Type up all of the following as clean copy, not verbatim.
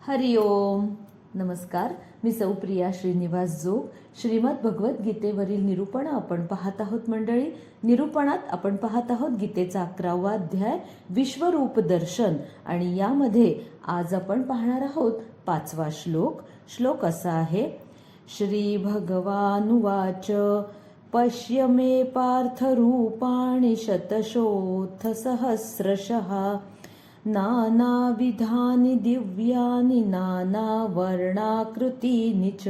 हरि ओम. नमस्कार. मी सौप्रिया श्रीनिवास जोग. श्रीमद भगवद्गीतेवरील निरूपण आपण पाहत आहोत मंडळी. निरूपणात आपण पाहत आहोत गीतेचा 11वा अध्याय विश्वरूप दर्शन, आणि यामध्ये आज आपण पाहणार आहोत 5वा श्लोक. श्लोक असा आहे: श्री भगवानुवाच पश्य मे पार्थ रूपाणि शतशोऽथ सहस्रशः नानाविधानि दिव्यानि नानावर्णाकृतीनि च.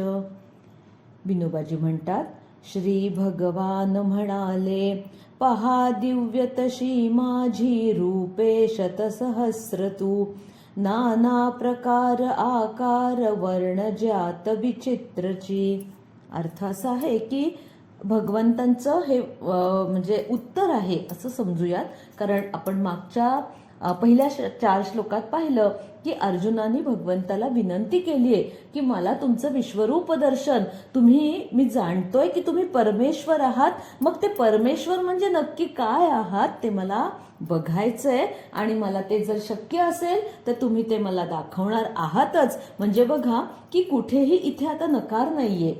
विनोबाजी म्हणतात, श्री भगवान म्हणाले, पहा दिव्य तशी माझी रूपे शतसहस्र तू, नाना प्रकार आकार वर्ण ज्यात विचित्रची. अर्थ असा आहे की भगवंतांचं हे म्हणजे उत्तर आहे असं समजूयात. कारण आपण मागच्या पहिल्या 4 श्लोकात पाहिलं की अर्जुनाने भगवंताला विनंती केली आहे की मला तुमचं विश्वरूप दर्शन, मी जाणतोय की तुम्ही परमेश्वर आहात, मग ते परमेश्वर म्हणजे नक्की काय आहात ते मला बघायचंय, आणि मला ते जर शक्य असेल तर तुम्ही ते मला दाखवणार आहातच. म्हणजे बघा की कुठेही इथे आता नकार नाहीये.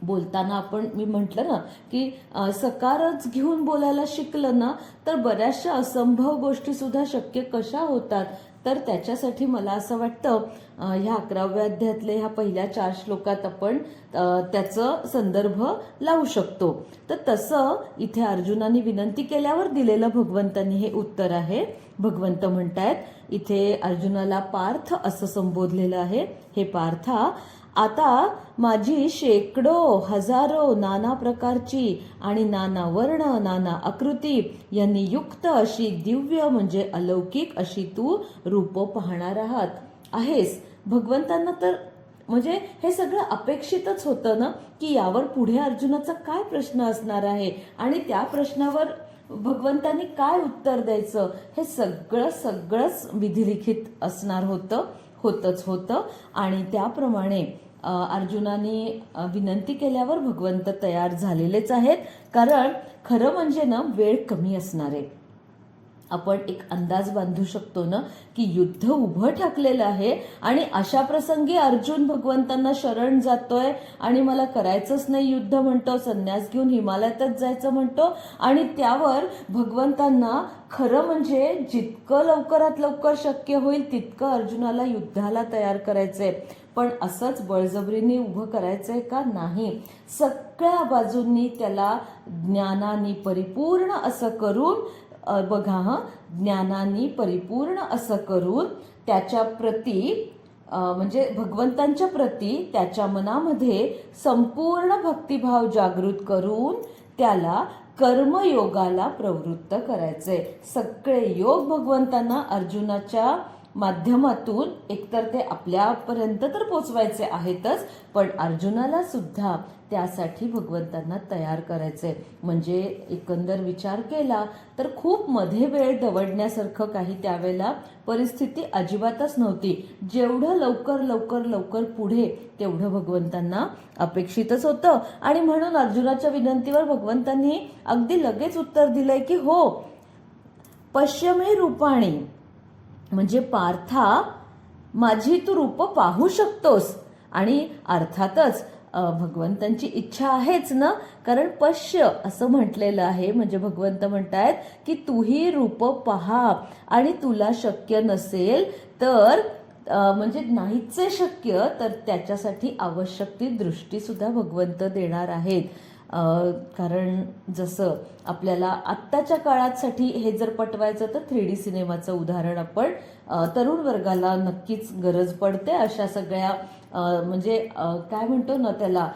बोलताना मी म्हटलं ना की सकारच घेऊन बोलायला शिकलं ना तर बऱ्याचशा असंभव गोष्टी सुद्धा शक्य कशा होतात. तर त्याच्यासाठी मला असं वाटतं ह्या 11व्या अध्यायातल्या ह्या पहिल्या 4 श्लोकात आपण त्याचं संदर्भ लावू शकतो. तर तसं इथे अर्जुनाने विनंती केल्यावर दिलेलं भगवंतांनी हे उत्तर आहे. भगवंत म्हणतायत, इथे अर्जुनाला पार्थ असं संबोधलेलं आहे. हे पार्था, आता माझी शेकडो हजारो नाना प्रकारची आणि नाना वर्ण नाना आकृती यांनी युक्त अशी दिव्य म्हणजे अलौकिक अशी तू रूप पाहणार आहेस. भगवंतांना तर म्हणजे हे सगळं अपेक्षितच होतं ना की यावर पुढे अर्जुनाचा काय प्रश्न असणार आहे आणि त्या प्रश्नावर भगवंतांनी काय उत्तर द्यायचं हे सगळंच विधिलिखित असणार होतं. आणि त्याप्रमाणे अर्जुनाने विनंती केल्यावर भगवंत तयार झालेलेच आहेत. कारण खरं म्हणजे ना वेळ कमी असणार आहे. आपण एक अंदाज बांधू शकतो ना की युद्ध उभं ठाकलेलं आहे आणि अशा प्रसंगी अर्जुन भगवंतांना शरण जातोय आणि मला करायचंच नाही युद्ध म्हणतो, संन्यास घेऊन हिमालयातच जायचं म्हणतो, आणि त्यावर भगवंतांना खरं म्हणजे जितकं लवकरात लवकर शक्य होईल तितकं अर्जुनाला युद्धाला तयार करायचंय. पण असंच बळजबरीने उभं करायचंय का? नाही. सगळ्या बाजूंनी त्याला ज्ञानाने परिपूर्ण असं करून ज्ञानाने परिपूर्ण असं करून त्याच्या प्रती म्हणजे भगवंतांच्या प्रती त्याच्या मनामध्ये संपूर्ण भक्तिभाव जागृत करून त्याला कर्मयोगाला प्रवृत्त करायचंय. सगळे योग भगवंतांना अर्जुनाच्या माध्यमातून एकतर ते आपल्यापर्यंत तर पोचवायचे आहेतच, पण अर्जुनाला सुद्धा त्यासाठी भगवंतांना तयार करायचे. म्हणजे एकंदर विचार केला तर खूप मध्ये वेळ दवडण्यासारखं काही त्यावेळेला परिस्थिती अजिबातच नव्हती. जेवढं लवकर पुढे तेवढं भगवंतांना अपेक्षितच होतं. आणि म्हणून अर्जुनाच्या विनंतीवर भगवंतांनी अगदी लगेच उत्तर दिलंय की हो, पश्यमे रूपाणी, म्हणजे पार्था माझी तू रूप पाहू शकतोस. आणि अर्थातच भगवंतांची इच्छा आहेच ना, कारण पश्य असं म्हटलेलं आहे. म्हणजे भगवंत म्हणतायत की तूही रूप पहा, आणि तुला शक्य नसेल तर म्हणजे नाहीच शक्य तर त्याच्यासाठी आवश्यक ती दृष्टी सुद्धा भगवंत देणार आहेत. कारण जसं आपल्याला आत्ताच्या काळासाठी हे जर पटवायचं तर 3D सिनेमाचं उदाहरण आपण तरुण वर्गाला नक्कीच गरज पडते. अशा सगळ्या म्हणजे काय म्हणतो ना त्याला,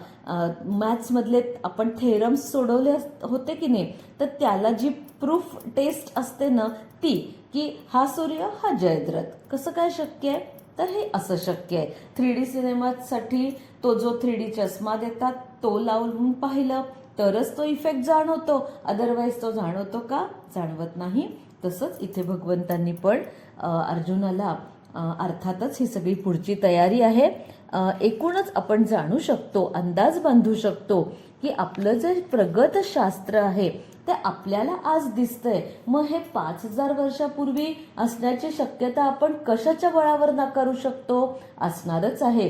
मॅथ्समधले आपण थेरम्स सोडवले होते की नाही, तर त्याला जी प्रूफ टेस्ट असते ना ती, की हा सूर्य हा जयद्रथ, कसं काय शक्य आहे, तर हे असं शक्य आहे. 3D सिनेमासाठी तो जो 3D चष्मा देतात तो लावून पाहिलं तरच तो इफेक्ट जाणवतो, अदरवाईज तो जाणवतो का? जाणवत नाही. तसंच इथे भगवंतांनी पण अर्जुनाला अर्थातच ही सगळी पुढची तयारी आहे. एकूणच आपण जाणू शकतो, अंदाज बांधू शकतो की आपलं जे प्रगत शास्त्र आहे ते आपल्याला आज दिसतंय. मग हे 5000 वर्षापूर्वी असण्याची शक्यता आपण कशाच्या बळावर नाकारू शकतो? असणारच आहे.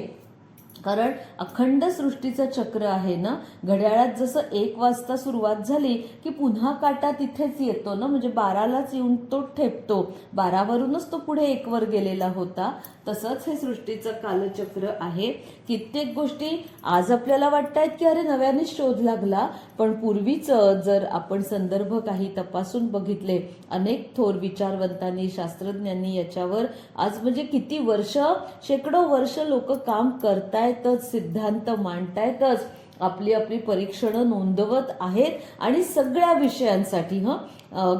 कारण अखंड सृष्टीचं चक्र आहे ना. घड्याळात जसं 1 वाजता सुरुवात झाली की पुन्हा काटा तिथेच येतो ना, म्हणजे 12लाच येऊन तो ठेपतो. 12वरूनच तो पुढे 1 वर गेलेला होता. तसंच हे सृष्टीचं कालचक्र आहे. कित्येक गोष्टी आज आपल्याला वाटतायत की अरे नव्याने शोध लागला, पण पूर्वीचं जर आपण संदर्भ काही तपासून बघितले, अनेक थोर विचारवंतांनी, शास्त्रज्ञांनी याच्यावर आज म्हणजे किती वर्ष, शेकडो वर्ष लोक काम करतायतच, सिद्धांत मांडतायतच, आपली आपली परीक्षणं नोंदवत आहेत. आणि सगळ्या विषयांसाठी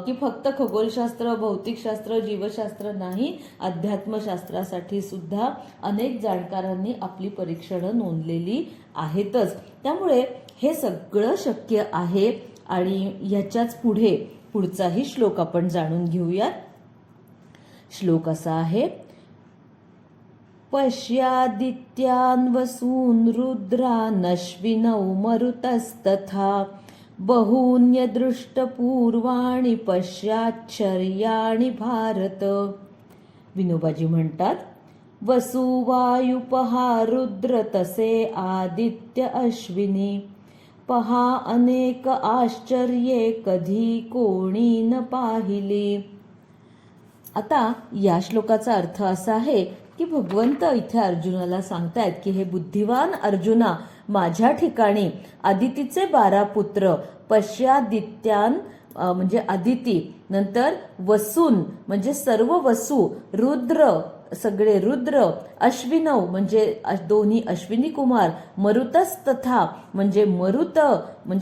की फक्त खगोलशास्त्र, भौतिकशास्त्र, जीवशास्त्र नाही, अध्यात्मशास्त्रासाठी सुद्धा अनेक जाणकारांनी आपली परीक्षणं नोंदलेली आहेतच. त्यामुळे हे सगळं शक्य आहे. आणि ह्याच्याच पुढचाही श्लोक आपण जाणून घेऊयात. श्लोक असा आहे, पश्यादित्यान् वसून् रुद्रान् अश्विनौ मरुतस्तथा बहून्यदृष्टपूर्वाणि पश्याश्चर्याणि भारत. विनोबाजी म्हणतात, वसुवायुपहा रुद्र तसे आदित्य अश्विनी, पहा अनेक आश्चर्ये कधी कोणी न पाहिली. आता या श्लोकाचा अर्थ असा आहे की भगवंत इथे अर्जुनाला सांगतायत की हे बुद्धिवान अर्जुना, माझ्या ठिकाणी आदितीचे 12 पुत्र, पश्यादित्यान म्हणजे आदिती, नंतर वसून म्हणजे सर्व वसू, रुद्र सगळे रुद्र, अश्विनव म्हणजे दोन्ही अश्विनी कुमार, मरुतस तथा म्हणजे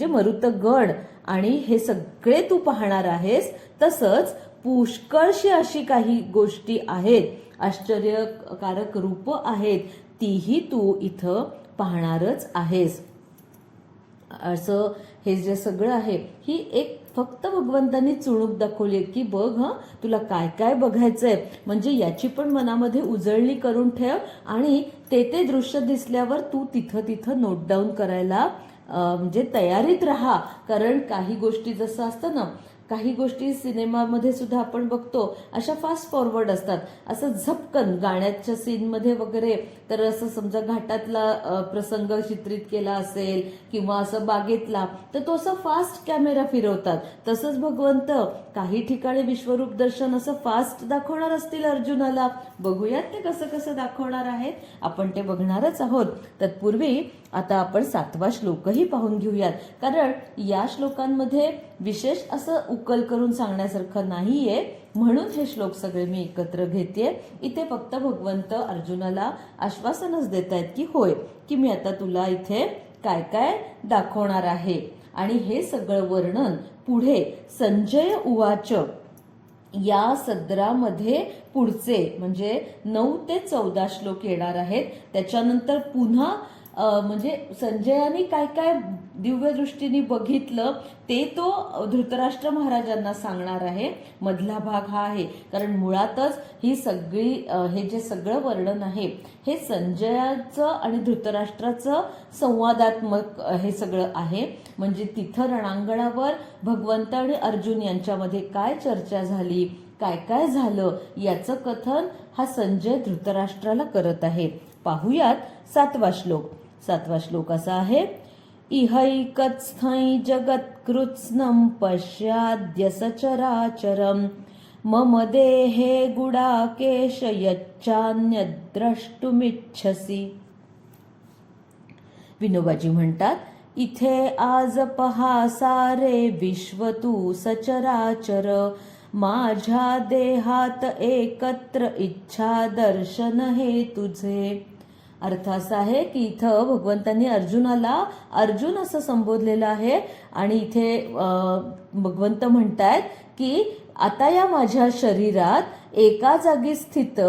मरुतगण, आणि हे सगळे तू पाहणार आहेस. तसंच पुष्कळशी अशी काही गोष्टी आहेत, आश्चर्यकारक रूप आहेत, तीही तू इथं पाहणारच आहेस. असं हे जे सगळं आहे ही एक फक्त भगवंतांनी चुणूक दाखवली की बघ तुला काय काय बघायचंय, म्हणजे याची पण मनामध्ये उजळणी करून ठेव आणि ते दृश्य दिसल्यावर तू तिथं नोट डाऊन करायला म्हणजे तयारीत राहा. कारण काही गोष्टी जसं असतं ना, काही गोष्टी सिनेमामध्ये सुद्धा आपण बघतो अशा फास्ट फॉरवर्ड असतात. असं झपकन गाण्याच्या सीनमध्ये वगैरे तर असं समजा घाटातला प्रसंग चित्रित केला असेल किंवा असं बागेतला तर तो असं फास्ट कॅमेरा फिरवतात. तसंच भगवंत काही ठिकाणी विश्वरूप दर्शन असं फास्ट दाखवणार असतील अर्जुनाला. बघूयात ते कसं कसं दाखवणार आहेत, आपण ते बघणारच आहोत. तत्पूर्वी आता आपण 7वा श्लोकही पाहून घेऊयात, कारण या श्लोकांमध्ये विशेष असं उकल करून सांगण्यासारखं नाहीये, म्हणून हे श्लोक सगळे मी एकत्र घेतेय. इथे फक्त भगवंत अर्जुनाला आश्वासनच देत आहेत की होय, की मी आता तुला इथे काय काय दाखवणार आहे. आणि हे सगळं वर्णन पुढे संजय उवाच या सदरामध्ये पुढचे म्हणजे 9 ते 14 श्लोक येणार आहेत. त्याच्यानंतर पुन्हा म्हणजे संजयाने काय काय दिव्य दृष्टीने बघितलं ते तो धृतराष्ट्र महाराजांना सांगणार आहे. मधला भाग हा आहे, कारण मुळातच ही सगळी हे जे सगळं वर्णन आहे हे संजयाचं आणि धृतराष्ट्राचं संवादात्मक हे सगळं आहे. म्हणजे तिथं रणांगणावर भगवंत आणि अर्जुन यांच्यामध्ये काय चर्चा झाली, काय काय झालं याचं कथन हा संजय धृतराष्ट्राला करत आहे. पाहुयात 7वा श्लोक. 7वा श्लोक असा आहे, इहैकत्स्थै जगत्कृत्स्नं पश्याद्य सचराचरं मम देहे गुडाकेश यच्चान्यद्रष्टुमिच्छसि. विनोबाजी म्हणतात, इथे आज पहा सारे विश्व तू सचराचर, माझ्या देहात एकत्र इच्छा दर्शन हे तुझे. अर्थ असा आहे की इथं भगवंतांनी अर्जुनाला अर्जुन असं संबोधलेलं आहे आणि इथे भगवंत म्हणतायत की आता या माझ्या शरीरात एका जागी स्थित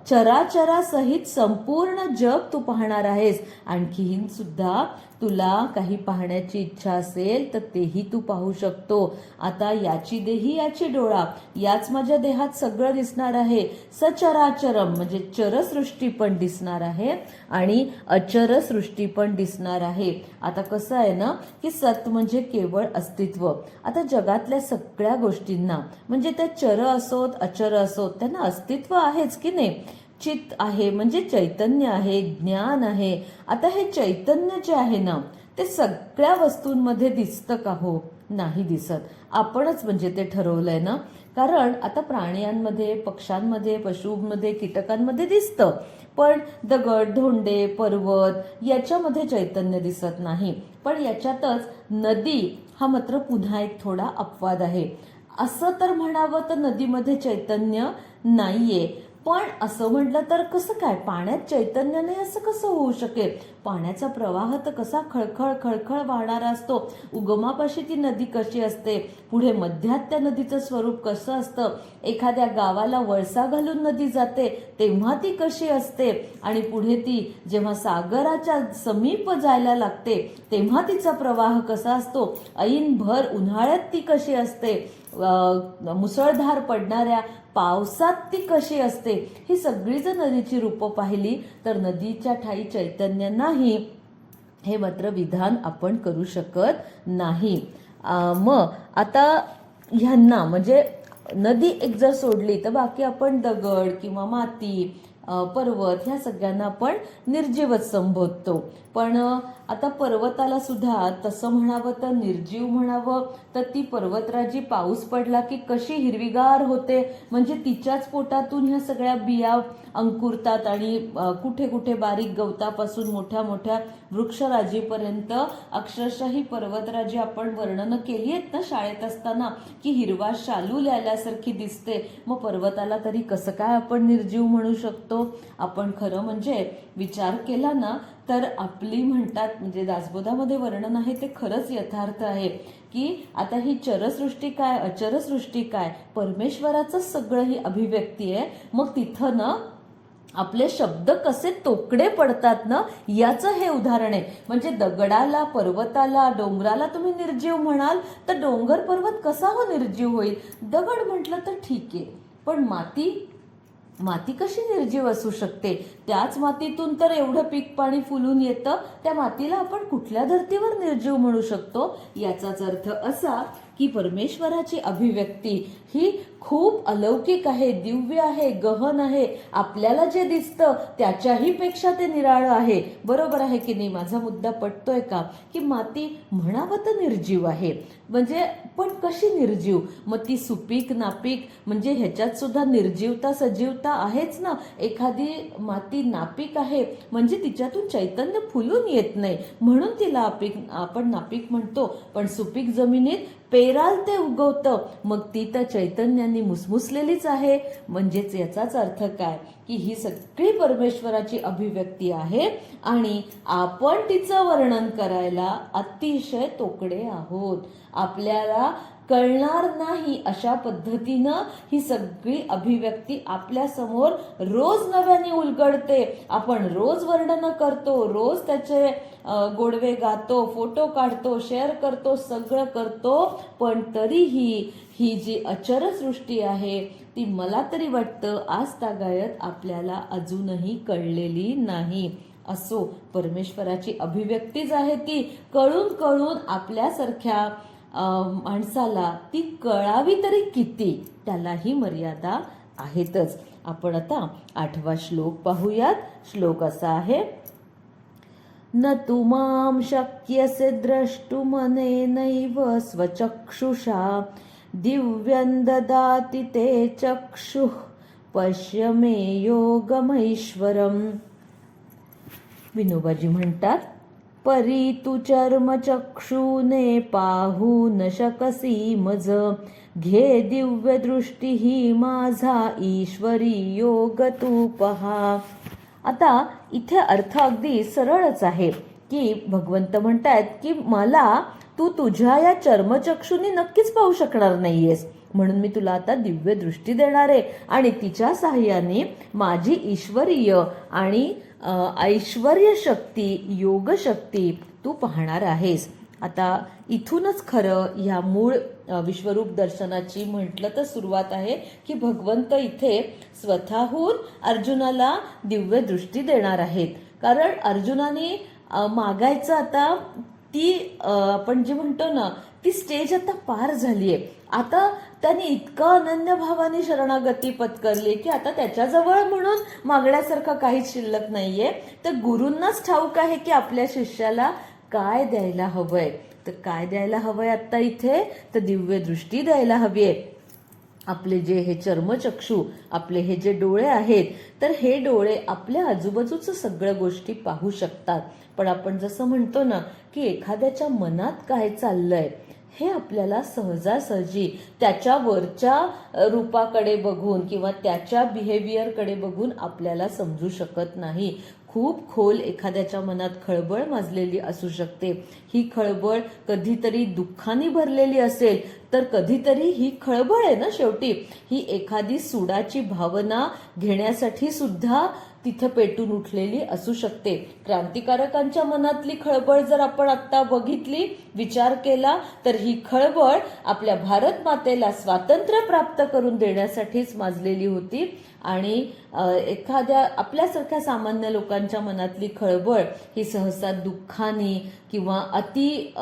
चराचरासहित संपूर्ण जग तू पाहणार आहेस. आणखीन सुद्धा तुला काही पाहण्याची इच्छा असेल तर तेही तू पाहू शकतो. आता याची देही याची डोळा, याच माझ्या देहात सगळं दिसणार आहे. सचराचरम म्हणजे चरसृष्टी पण दिसणार आहे आणि अचर सृष्टी पण दिसणार आहे. आता कसं आहे ना की सत म्हणजे केवळ अस्तित्व. आता जगातल्या सगळ्या गोष्टींना म्हणजे त्या चर असोत अचर असोत त्यांना अस्तित्व आहेच की नाही. चित्त आहे म्हणजे चैतन्य आहे, ज्ञान आहे. आता हे चैतन्य जे आहे ना ते सगळ्या वस्तूंमध्ये दिसतं का? हो, नाही दिसत. आपणच म्हणजे ते ठरवलंय ना. कारण आता प्राण्यांमध्ये, पक्ष्यांमध्ये, पशूंमध्ये, कीटकांमध्ये दिसतं, पण दगड, धोंडे, पर्वत याच्यामध्ये चैतन्य दिसत नाही. पण याच्यातच नदी हा मात्र पुन्हा एक थोडा अपवाद आहे. असं तर म्हणावं तर नदीमध्ये चैतन्य नाहीये. पण असं म्हटलं तर कसं काय, पाण्यात चैतन्य नाही असं कसं होऊ शकेल? पाण्याचा प्रवाह तर कसा खळखळ खळखळ वाहणारा असतो. उगमापाशी ती नदी कशी असते, पुढे मध्यात त्या नदीचं स्वरूप कसं असतं, एखाद्या गावाला वळसा घालून नदी जाते तेव्हा ती कशी असते, आणि पुढे ती जेव्हा सागराच्या समीप जायला लागते तेव्हा तिचा प्रवाह कसा असतो, ऐन भर उन्हाळ्यात ती कशी असते, मुसळधार पडणाऱ्या पावसात ती कशी असते, ही सगळी जर नदीची रूपं पाहिली तर नदीच्या ठाई चैतन्य नाही हे मात्र विधान आपण करू शकत नाही. मग आता ह्यांना म्हणजे नदी एक जर सोडली तर बाकी आपण दगड किंवा माती, पर्वत ह्या सगळ्यांना आपण निर्जीवच संबोधतो. पण आता पर्वताला सुद्धा तसं म्हणावं तर निर्जीव म्हणावं तर ती पर्वतराजी पाऊस पडला की कशी हिरवीगार होते, म्हणजे तिच्याच पोटातून ह्या सगळ्या बिया अंकुरतात आणि कुठे कुठे बारीक गवतापासून मोठ्या मोठ्या वृक्षराजीपर्यंत अक्षरशः ही पर्वतराजी आपण वर्णनं केली आहेत ना शाळेत असताना की हिरवा शालू ल्याल्यासारखी दिसते. मग पर्वताला तरी कसं काय आपण निर्जीव म्हणू शकतो? आपण खरं म्हणजे विचार केला ना तर आपली म्हणतात म्हणजे दासबोधामध्ये वर्णन आहे ते खरंच यथार्थ आहे की आता ही चरसृष्टी काय अचरसृष्टी काय, परमेश्वराचं सगळं ही अभिव्यक्ती आहे. मग तिथं ना आपले शब्द कसे तोकडे पडतात ना याचं हे उदाहरण आहे. म्हणजे दगडाला, पर्वताला, डोंगराला तुम्ही निर्जीव म्हणाल तर डोंगर पर्वत कसा हो निर्जीव होईल? दगड म्हटलं तर ठीक आहे, पण माती कशी निर्जीव असू शकते? त्याच मातीतून तर एवढं पीक पाणी फुलून येतं, त्या मातीला आपण कुठल्या धर्तीवर निर्जीव म्हणू शकतो? याचाच अर्थ असा की परमेश्वराची अभिव्यक्ती ही खूप अलौकिक आहे, दिव्य आहे, गहन आहे. आपल्याला जे दिसतं त्याच्याही पेक्षा ते निराळं आहे. बरोबर आहे की नाही? माझा मुद्दा पटतोय का? की माती म्हणावं तर निर्जीव आहे, म्हणजे पण कशी निर्जीव? मग ती सुपीक नापीक म्हणजे ह्याच्यात सुद्धा निर्जीवता सजीवता आहेच ना. एखादी माती नापीक आहे म्हणजे तिच्यातून चैतन्य फुलून येत नाही म्हणून तिला आपण नापीक म्हणतो. पण सुपीक जमिनीत पेराल ते उगवतं, मग ती तर चैतन्याने मुसमुसलेलीच आहे. म्हणजेच याचाच अर्थ काय की ही सगळी परमेश्वराची अभिव्यक्ती आहे आणि आपण तिचं वर्णन करायला अतिशय तोकडे आहोत. आपल्याला कळणार नाही अशा पद्धतीनं ही सगळी अभिव्यक्ती आपल्या समोर रोज नव्याने उलगडते. आपण रोज वर्णन करतो, रोज त्याचे गोडवे गातो, फोटो काढतो, शेअर करतो, सगळं करतो, पण तरीही ही जी अचर सृष्टी आहे ती मला तरी वाटतं आज तागायत आपल्याला अजूनही कळलेली नाही. असो, परमेश्वराची अभिव्यक्तीच आहे ती. कळून आपल्यासारख्या माणसाला ती कळावी तरी किती, त्यालाही मर्यादा आहेतच. आपण आता 8वा श्लोक पाहूयात. श्लोक असा आहे, न तु मां शक्यसे द्रष्टुमनेनैव स्वचक्षुषा दिव्यं ददाति ते चक्षुः पश्य मे योगमैश्वरम्. विनोबाजी म्हणतात, परी तू चर्मचक्षुने पाहू न शकसी मज, घे दिव्य दृष्टी ही माझा ईश्वरी योग तू पहा. आता इथे अर्थ अगदी सरळच आहे की भगवंत म्हणतायत की मला तू तुझ्या या चर्मचक्षुनी नक्कीच पाहू शकणार नाहीयेस. म्हणून मी तुला आता दिव्य दृष्टी देणार आहे आणि तिच्या साहाय्याने माझी ईश्वरीय आणि ऐश्वर्य शक्ती, योग शक्ती तू पाहणार आहेस. आता इथूनच खरं ह्या मूळ विश्वरूप दर्शनाची म्हटलं तर सुरुवात आहे की भगवंत इथे स्वतःहून अर्जुनाला दिव्य दृष्टी देणार आहेत. कारण अर्जुनाने मागायचं आता ती आपण जे म्हणतो ना ती स्टेज आता पार झालीये. आता त्याने इतकं अनन्य भावाने शरणागती पत्करली की आता त्याच्याजवळ म्हणून मागण्यासारखं काहीच शिल्लक नाहीये. तर गुरूंनाच ठाऊक आहे की आपल्या शिष्याला काय द्यायला हवंय. तर काय द्यायला हवंय आता इथे, तर दिव्य दृष्टी द्यायला हवीये. आपले जे हे चर्मचक्षु, आपले हे जे डोळे आहेत, तर हे डोळे आपल्या आजूबाजूचं सगळ्या गोष्टी पाहू शकतात. पण आपण जसं म्हणतो ना की एखाद्याच्या मनात काय चाललंय हे आपल्याला सहजासहजी त्याच्या वरच्या रूपाकडे बघून किंवा त्याच्या बिहेवियरकडे बघून आपल्याला समजू शकत नाही. खूप खोल एखाद्याच्या मनात खळबळ माजलेली असू शकते. ही खळबळ कधीतरी दुःखाने भरलेली असेल, तर कधीतरी ही खळबळ आहे ना शेवटी ही एखादी सुडाची भावना घेण्यासाठी सुद्धा तिथे पेटून उठलेली असू शकते. क्रांतिकारकांच्या मनातली खळबळ जर आपण आता बघितली, विचार केला, तर ही खळबळ आपल्या भारत मातेला स्वातंत्र्य प्राप्त करून देण्यासाठीच माजलेली होती. आणि एखाद्या आपल्यासारख्या सामान्य लोकांच्या मनातली खळबळ ही सहसा दुःखाने किंवा अति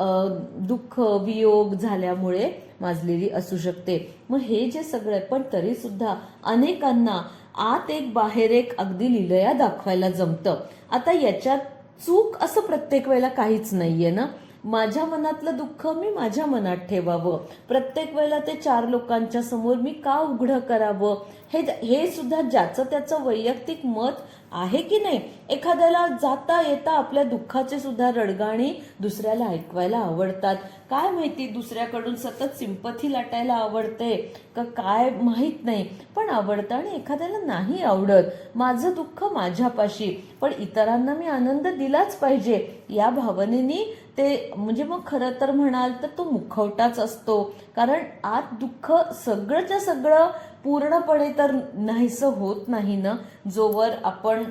दुःख वियोग झाल्यामुळे माजलेली असू शकते. मग हे जे सगळं पण तरी सुद्धा अनेकांना आत एक बाहेर एक अगदी लिलया दाखवायला जमतं. आता याच्यात चूक असं प्रत्येक वेळेला काहीच नाहीये ना. माझ्या मनातलं दुःख मी माझ्या मनात ठेवावं, प्रत्येक वेळेला ते चार लोकांच्या समोर मी का उघडं करावं, हे सुद्धा ज्याचं त्याचं वैयक्तिक मत आहे की नाही. एखाद्याला जाता येता आपल्या दुःखाचे सुद्धा रडगाणी दुसऱ्याला ऐकवायला आवडतात. काय माहिती दुसऱ्याकडून सतत सिंपथी लाटायला आवडते का काय माहीत नाही, पण आवडतं. आणि एखाद्याला नाही आवडत, माझं दुःख माझ्यापाशी पण इतरांना मी आनंद दिलाच पाहिजे या भावनेनी ते म्हणजे मग खरं तर म्हणाल तर तो मुखवटाच असतो. कारण आत दुःख सगळंच्या सगळं पूर्णपणे तर नाहीसं होत नाही ना. जोवर आपण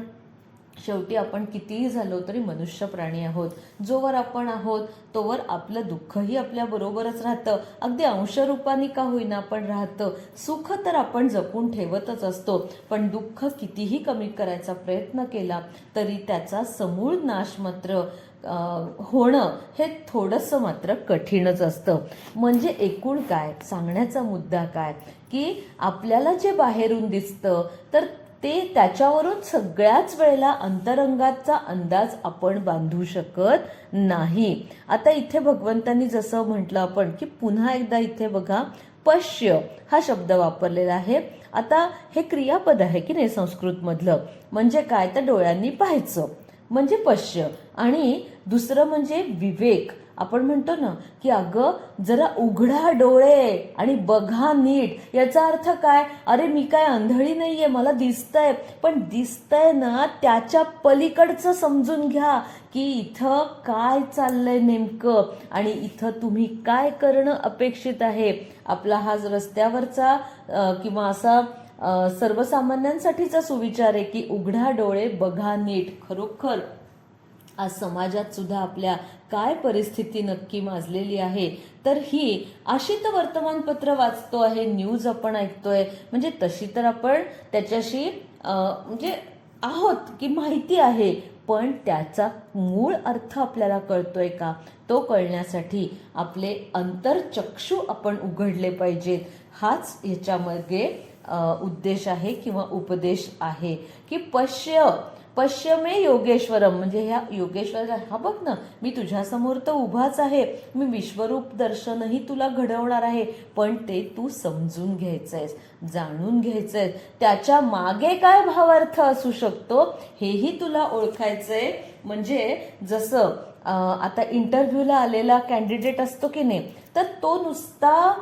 शेवटी आपण कितीही झालो तरी मनुष्य प्राणी आहोत. जोवर आपण आहोत तोवर आपलं दुःखही आपल्या बरोबरच राहतं, अगदी अंशरूपाने का होईना पण राहतं. सुख तर आपण जपून ठेवतच असतो, पण दुःख कितीही कमी करायचा प्रयत्न केला तरी त्याचा समूळ नाश मात्र होणं हे थोडंसं मात्र कठीणच असतं. म्हणजे एकूण काय सांगण्याचा मुद्दा काय की आपल्याला जे बाहेरून दिसतं तर ते त्याच्यावरून सगळ्याच वेळेला अंतरंगाचा अंदाज आपण बांधू शकत नाही. आता इथे भगवंतांनी जसं म्हटलं आपण की पुन्हा एकदा इथे बघा पश्य हा शब्द वापरलेला आहे. आता हे क्रियापद आहे की नाही संस्कृत मधलं. म्हणजे काय तर डोळ्यांनी पाहायचं म्हणजे पश्य, आणि दुसरं म्हणजे विवेक. आपण म्हणतो ना की अगं जरा उघडा डोळे आणि बघा नीट. याचा अर्थ काय, अरे मी काय आंधळी नाहीये, मला दिसतंय, पण दिसतंय ना त्याच्या पलीकडचं समजून घ्या की इथं काय चाललंय नेमकं आणि इथं तुम्ही काय करणं अपेक्षित आहे. आपला हा रस्त्यावरचा किंवा असा सर्वसामान्यांसाठीचा सुविचार आहे की उघडा डोळे बघा नीट. खरोखर आज समाजात सुद्धा आपल्या काय परिस्थिती नक्की माजलेली आहे. तर ही अशी तर वर्तमानपत्र वाचतो आहे, न्यूज आपण ऐकतोय, म्हणजे तशी तर आपण त्याच्याशी म्हणजे आहोत की माहिती आहे, पण त्याचा मूळ अर्थ आपल्याला कळतोय का, तो कळण्यासाठी आपले अंतरचक्षु आपण उघडले पाहिजेत. हाच ह्याच्यामध्ये उद्देश आहे किंवा उपदेश आहे की पश्य मे योगेश्वरम. म्हणजे ह्या योगेश्वर हा बघ ना, मी तुझ्यासमोर तर उभाच आहे, मी विश्वरूप दर्शनही तुला घडवणार आहे, पण ते तू समजून घ्यायचंयस, जाणून घ्यायचंय, त्याच्या मागे काय भावार्थ असू शकतो हेही तुला ओळखायचंय. म्हणजे जसं आता इंटरव्ह्यूला आलेला कॅन्डिडेट असतो की नाही, तर तो नुसता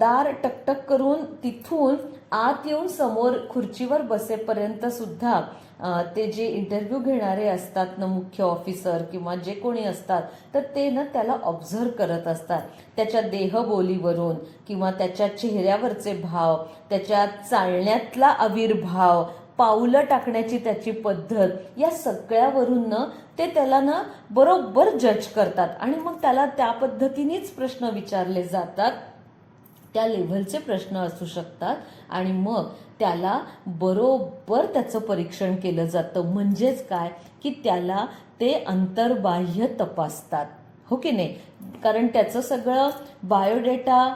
दार टकटक करून तिथून आत येऊन समोर खुर्चीवर बसेपर्यंत सुद्धा ते जे इंटरव्ह्यू घेणारे असतात ना, मुख्य ऑफिसर किंवा जे कोणी असतात, तर ते ना त्याला ऑब्झर्व करत असतात. त्याच्या देहबोलीवरून किंवा त्याच्या चेहऱ्यावरचे भाव, त्याच्या चालण्यातला आविर्भाव, पावलं टाकण्याची त्याची पद्धत, या सगळ्यावरून ना ते त्याला ना बरोबर जज करतात आणि मग त्याला त्या पद्धतीनेच प्रश्न विचारले जातात. त्या लेव्हलचे प्रश्न असू शकतात आणि मग त्याला बरोबर त्याचं परीक्षण केलं जातं. म्हणजेच काय की त्याला ते अंतर्बाह्य तपासतात, हो की नाही? कारण त्याचं सगळं बायोडेटा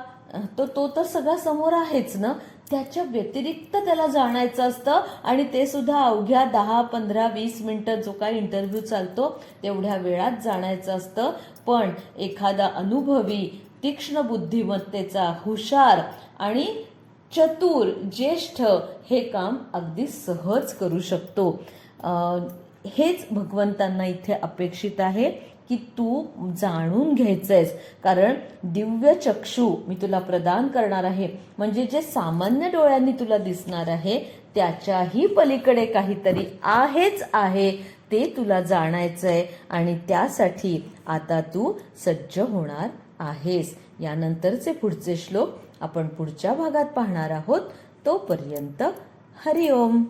तो तर सगळा समोर आहेच ना, त्याच्या व्यतिरिक्त त्याला जाणायचं असतं आणि ते सुद्धा अवघ्या 10, 15, 20 मिनिटं जो काही इंटरव्ह्यू चालतो तेवढ्या वेळात जाणायचं असतं. पण एखादा अनुभवी, तीक्ष्ण बुद्धिमत्तेचा, हुशार आणि चतुर ज्येष्ठ हे काम अगदी सहज करू शकतो. हेच भगवंतांना इथे अपेक्षित आहे की तू जाणून घ्यायचंयस. कारण दिव्य चक्षु मी तुला प्रदान करणार आहे, म्हणजे जे सामान्य डोळ्यांनी तुला दिसणार आहे त्याच्याही पलीकडे काहीतरी आहेच आहे, ते तुला जाणायचंय आणि त्यासाठी आता तू सज्ज होणार आहेस. यानंतरचे पुढचे श्लोक आपण पुढच्या भागात पाहणार आहोत. तोपर्यंत हरिओम.